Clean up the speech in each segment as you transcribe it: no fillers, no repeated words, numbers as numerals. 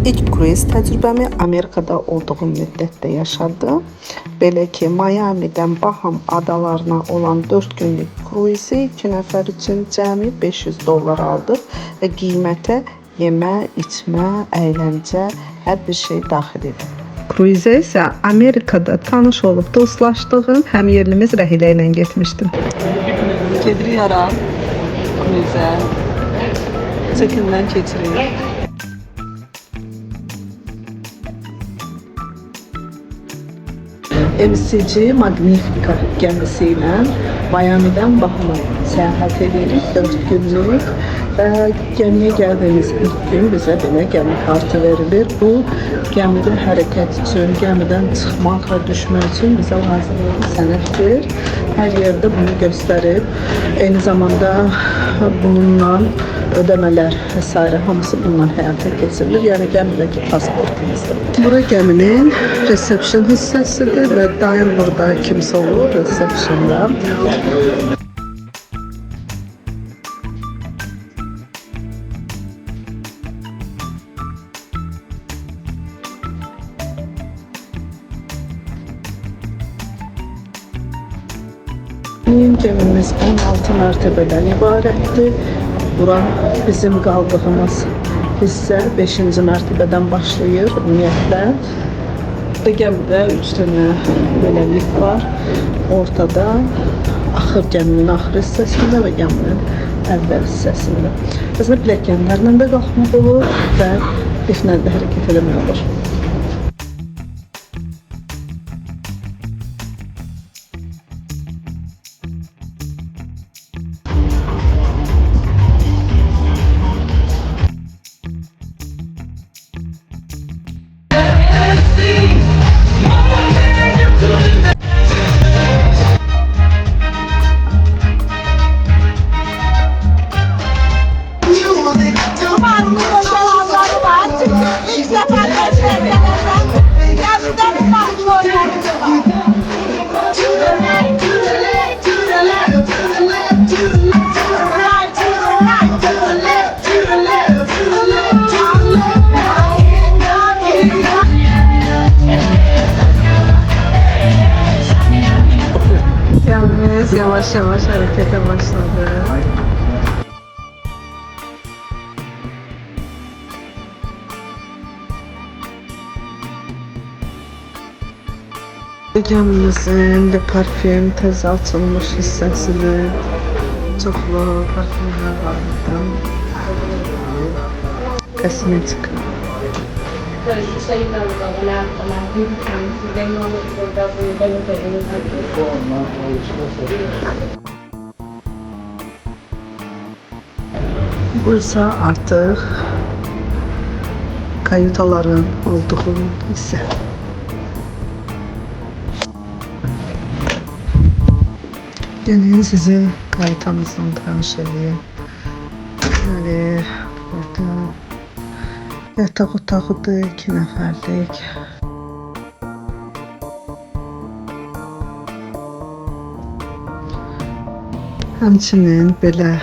İlk kruiz təcrübəmi Amerikada olduğum müddətdə yaşadım. Belə ki, Miami'dən Baham adalarına olan 4 günlük kruizi 2 nəfər üçün cəmi $500 aldıq və qiymətə yemə, içmə, əyləncə, hər bir şey daxil idi. Kruizə isə Amerikada tanış olub dostlaşdığım həmyerlimiz Rəhilə ilə getmişdim. Gedirik ara kruzə. Çəkindən keçirik. MSC Magnifica gəmisiyle Miami'den Baham'a seyahat edirik 4 günlük və gəmiyə gəldiyimiz ilk gün bizə belə gəmi kartı verilir. Bu gəmidə hərəkət üçün, gəmidən çıxmaq və düşmək üçün bizə lazım olan sənəddir. Hər yerdə bunu göstərib, eyni zamanda bununla ödemeler vesaire hamısı bundan həyata keçirilir. Yəni gəmidəki pasportumuzdur. Bura gəminin reception hissəsidir və daim burada kimsə olur receptionda. Gemimiz 16 mərtəbədən ibarətdir. Bura bizim qaldığımız hissə 5-ci mərtəbədən başlayır ümumiyyətlə. Gəmidə 3 dənə belə lift var. Ortada axır gəminin axır hissəsində və gəminin əvvəl hissəsində. Məsələn, pilləkənlərlə də qalxmaq olur və liftlə də hərəkət eləmək olur. Yavaş yavaş harekete başladı. Gemimizin de parfüm tez açılmış hissəsidir. Çoxlu parfümlər var burada. Kosmetik. Bursa artıq kayutaların olduğu hissə. Gelin sizi kayıtamızdan tanış edeyim. Yani burada yatak otağıdır, 2 nəfərlik. Həmçinin belə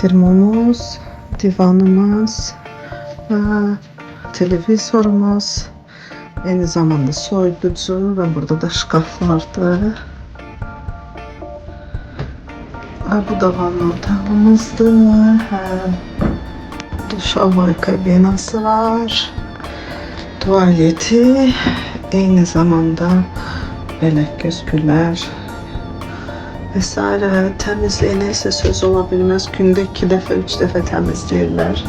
termomuz, divanımız və televizorumuz, eyni zamanda soyuducu və burada da şkaf vardır. Bu da vanna otağımızdır. Duşavay kabinası var. Tuvaleti, eyni zamanda belə gözgülər vesaire. Təmizliyi isə söz ola bilməz. Gündə 2 dəfə, 3 dəfə təmizləyirlər.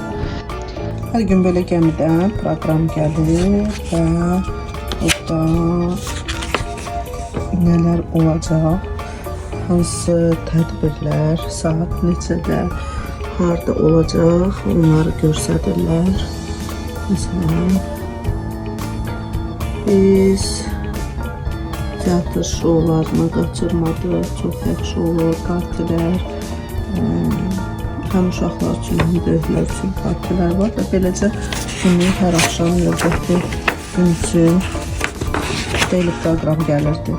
Hər gün belə gəmidən proqram gəlir və burada nələr olacaq, hansı tədbirlər, saat neçədə, harda olacaq, onları göstərirlər. Məsələn, biz teatr şoularına qaçırmadıq, çox yaxşı olur, partilər, həm uşaqlar üçün, həm böyüklər üçün partilər var və beləcə günlük hər axşam növbəti gün üçün belə proqram gəlirdi.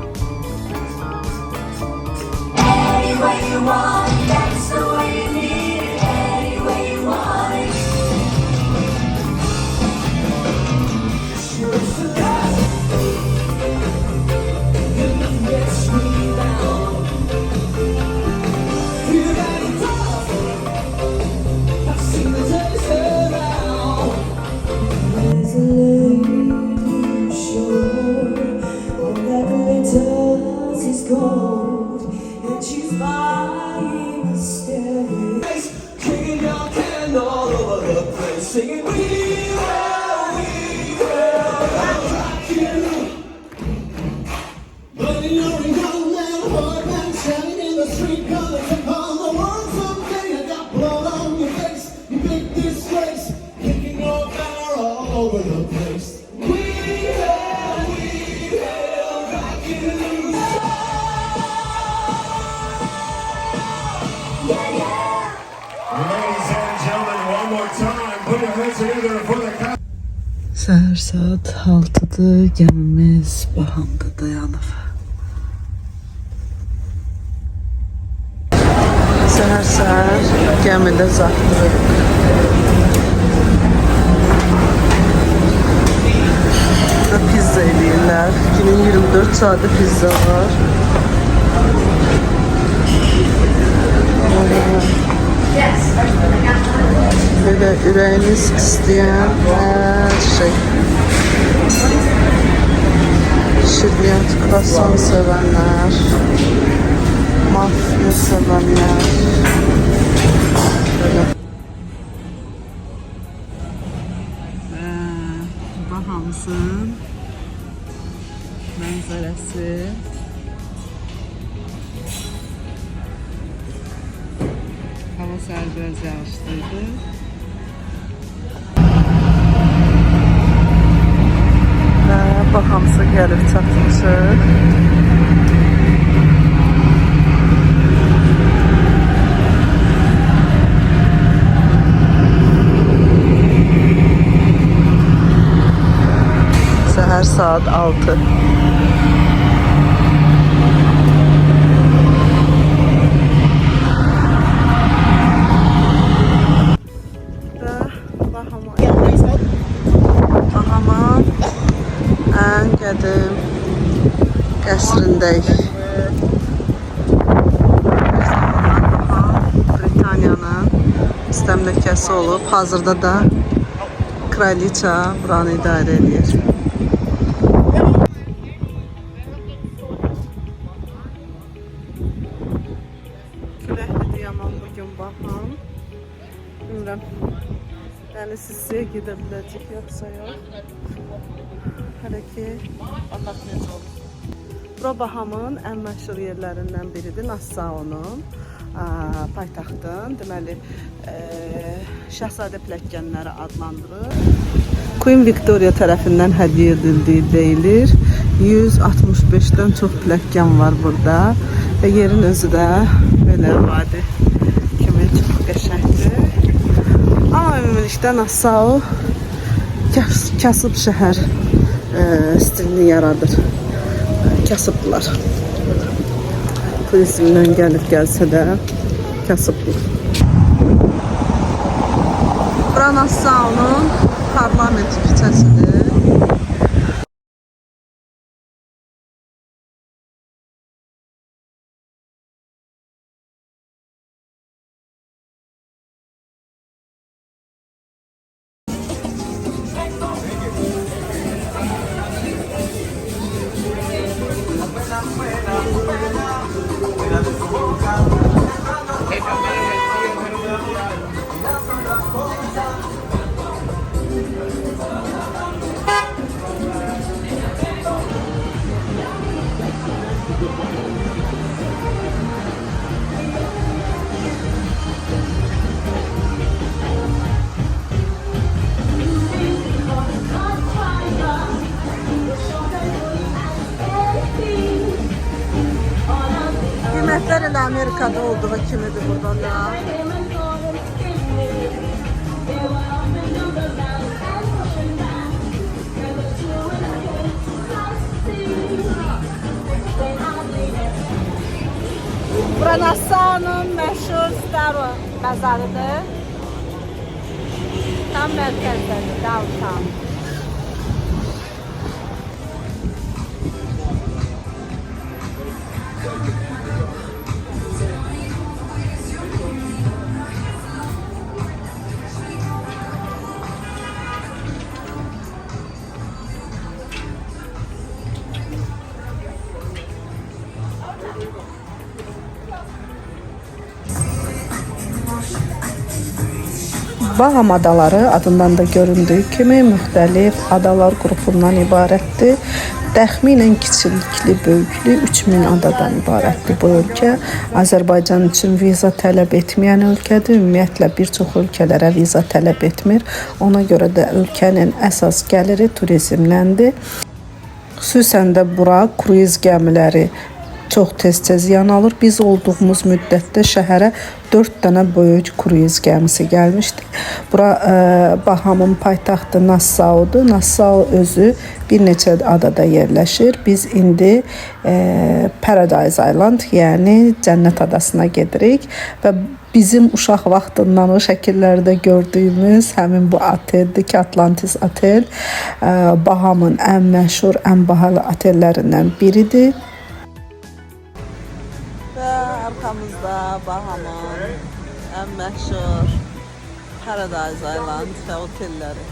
singing, we will rock you. But you're a young man, hard man, standing in the street, calling upon the world someday. You got blood on your face, you big disgrace, kicking your banner all over the place. We will rock you. Ladies and gentlemen, one more time, put your hands together for the Səhər saat 6-dır, gəmimiz Bahamda dayanıb. Səhər gəmidə zatdırıq. Burada pizza eləyirlər. Günün 24 saatı pizza var. Böyle ürəyiniz istəyən hər şey. Şirniyyat, kruasan sevənlər, mafya sevənlər. Böyle. Bahamızın mənzərəsi. Hava səhər biraz yağışlıydı. Və Bahamıza gəlib çatmışıq. Səhər saat 6. Bahamın ən qədim qəsrindəyik. Britaniyanın müstəmləkəsi olub. Hazırda da kraliça buranı idarə edir. Küləklidir yaman bugün Baham. Bilmirəm. Yəni sizə gedə biləcək yoxsa yox. Hələ ki, baxaq necə olur. Bura Bahamın ən məşhur yerlərindən biridir. Nassaunun paytaxtın, deməli, Şəhzadə pilləkənləri adlandırır. Queen Victoria tərəfindən hədiyyə edildiyi deyilir. 165-dən çox pilləkən var burada. Və yerin özü də belə vadi kimi çox qəşəngdir. Amma ümumilikdə Nassau kasıb şəhər stilini yaradır. Kasıblar. Turizmdən gəlib gəlsə də kasıblar. Bura Nassau'nun parlament küçəsidir. Qiymətlər elə Amerikada olduğu kimidir burada da. Bura Nassau'nun məşhur Staro bazarıdır. Tam mərkəzdədir, downtown. Baham adaları adından da göründüyü kimi müxtəlif adalar qrupundan ibarətdir. Təxminən kiçilikli, böyüklü 3000 adadan ibarətdir bu ölkə. Azərbaycan üçün viza tələb etməyən ölkədir. Ümumiyyətlə bir çox ölkələrə viza tələb etmir. Ona görə də ölkənin əsas gəliri turizmləndir. Xüsusən də bura kruiz gəmiləri çox tez-tez yan alır. Biz olduğumuz müddətdə şəhərə 4 dənə böyük kruiz gəmisi gəlmişdi. Bura Bahamın paytaxtı Nassaudur. Nassau özü bir neçə adada yerləşir. Biz indi Paradise Island, yəni Cənnət adasına gedirik və bizim uşaq vaxtından o şəkillərdə gördüyümüz həmin bu oteldir ki, Atlantis otel Bahamın ən məşhur, ən bahalı otellərindən biridir. Və arxamızda Bahamın ən məşhur Paradise Island və otelləri.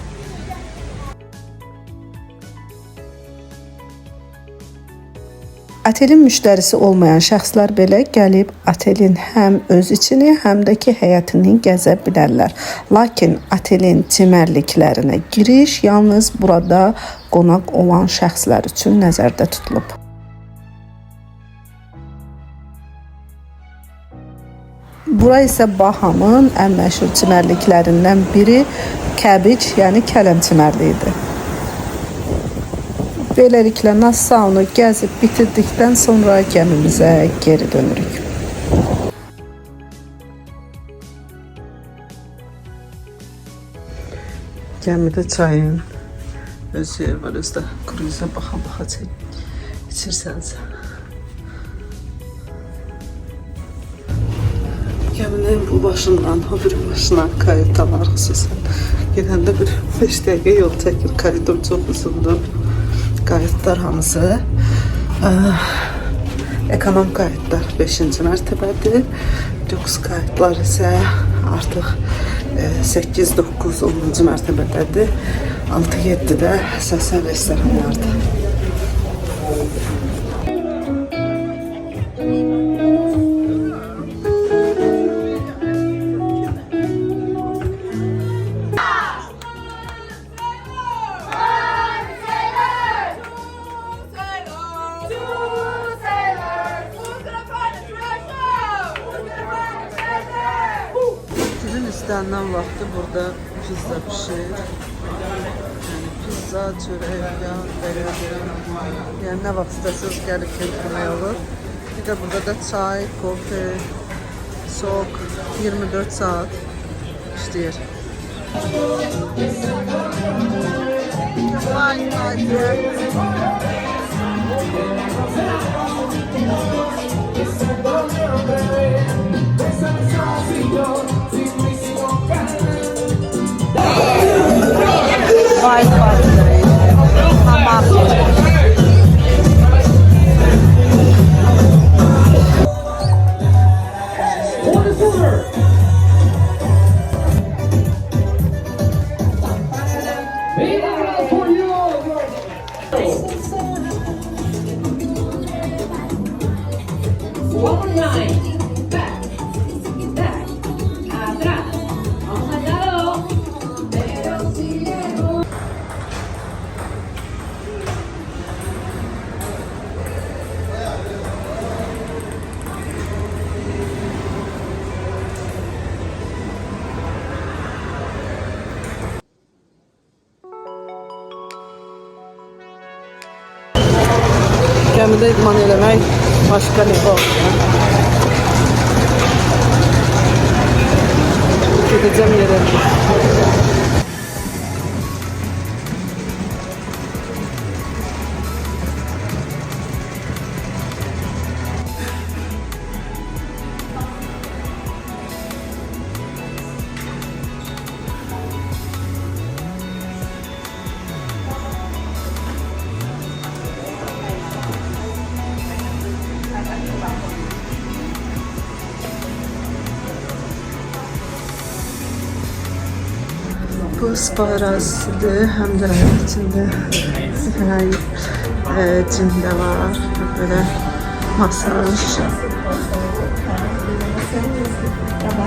Otelin müştərisi olmayan şəxslər belə gəlib otelin həm öz içini, həm də ki həyətini gəzə bilərlər. Lakin otelin çimərliklərinə giriş yalnız burada qonaq olan şəxslər üçün nəzərdə tutulub. Bura isə Bahamın ən məşhur çimərliklərindən biri Cabbage, yəni kələm çimərliyidir. Beləliklə Nassau'nu gəzib bitirdikdən sonra gəmimizə geri dönürük. Gəmidə çayın öz yeri var, özdə kruzə baxa-baxa içirsənsə. Gəminin bu başından o bir başına kayıtalar xüsusən. Gedəndə bir 5 dəqiqə yol çəkir, koridor çox uzundur. Qayıtlar hamısı ekonom qayıtlar 5-ci mərtəbədir. Lüks qayıtlar isə artıq 8, 9, 10-cu mərtəbədədir. 6-7-də əsasən restoranlardır. İstənilən vaxtı burada pizza pişir. Yəni pizza, çörək, yağ, bərədir. Yəni nə vaxt istəsiniz gəlib yemək olur. Bir də burada da çay, kofe, sok 24 saat işləyir. White Buttery, hamam. Gəmidə idman eləmək başqa level. Gedəcəm yerə. Bu spa arazisidir, həm də içində cim də var, böyle masaj.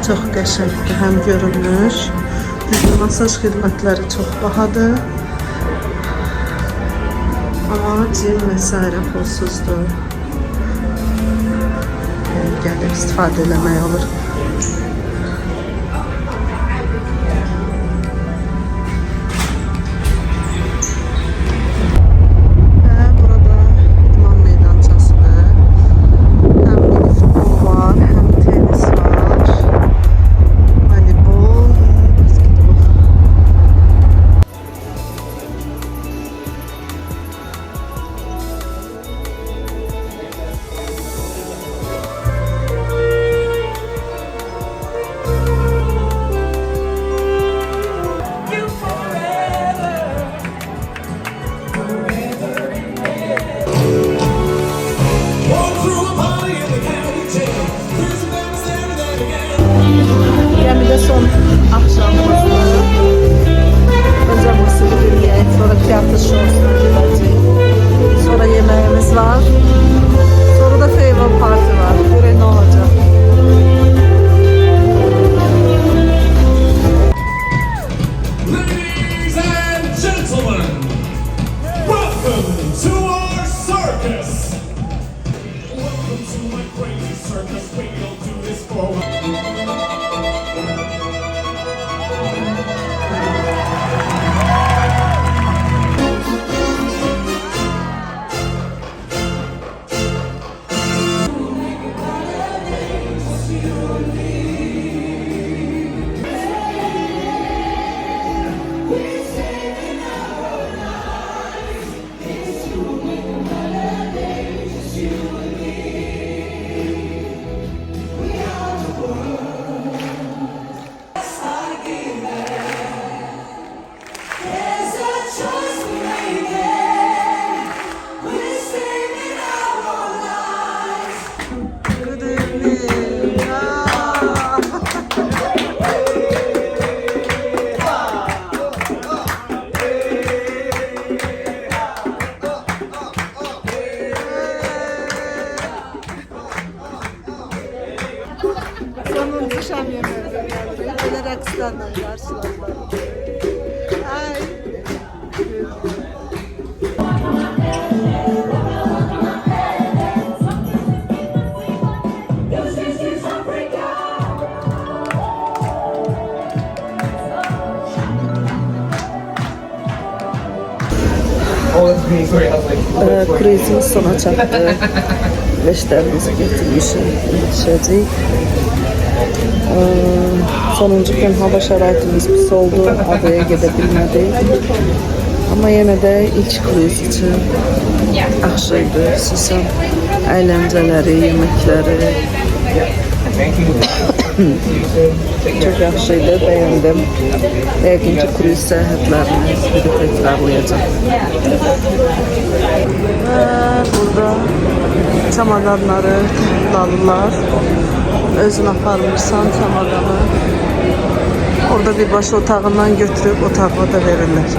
Çox qəşəngdir, həm görünür, Masaj xidmətləri çox bahadır. Ama cim vesaire pulsuzdur. Gəlib istifadə eləmək olur. Və burada idman meydançasıdır. Həm mini futbol var, həm tenis var. Voleybol, basketbol. Walk through a party in the county jail. Prison members there and then again. Gəmidə son axşamımızdır. Önce musiqi dinləyək, sonra teatr şousuna gedəcək. Sonra yeməyimiz var. Sonra da farewell party var. Görək nə olacaq. Ladies and gentlemen, welcome to our circus. Welcome to my crazy circus. We don't do this for There's a choice we're making. We're saving our lives. Good evening. Sonunda şam yemeğine geldik. Böyle rəqslərlə qarşıladılar. Ay. Kruizimiz sona çatdı. Leşlerimizi getirmişik. Sonuncu gün hava şəraitimiz pis oldu. Adaya gedə bilmədik. Ama yine de ilk kruiz için yaxşıydı. Xüsusən əyləncələri, yeməkləri çok yaxşıydı, beğendim. Yəqin ki, kruiz səyahətlərini bir təkrarlayacağım. Burada çamadanları alırlar. Özün aparmışsan çamadanı. Orada bir baş otağından götürüp otağına da verirler.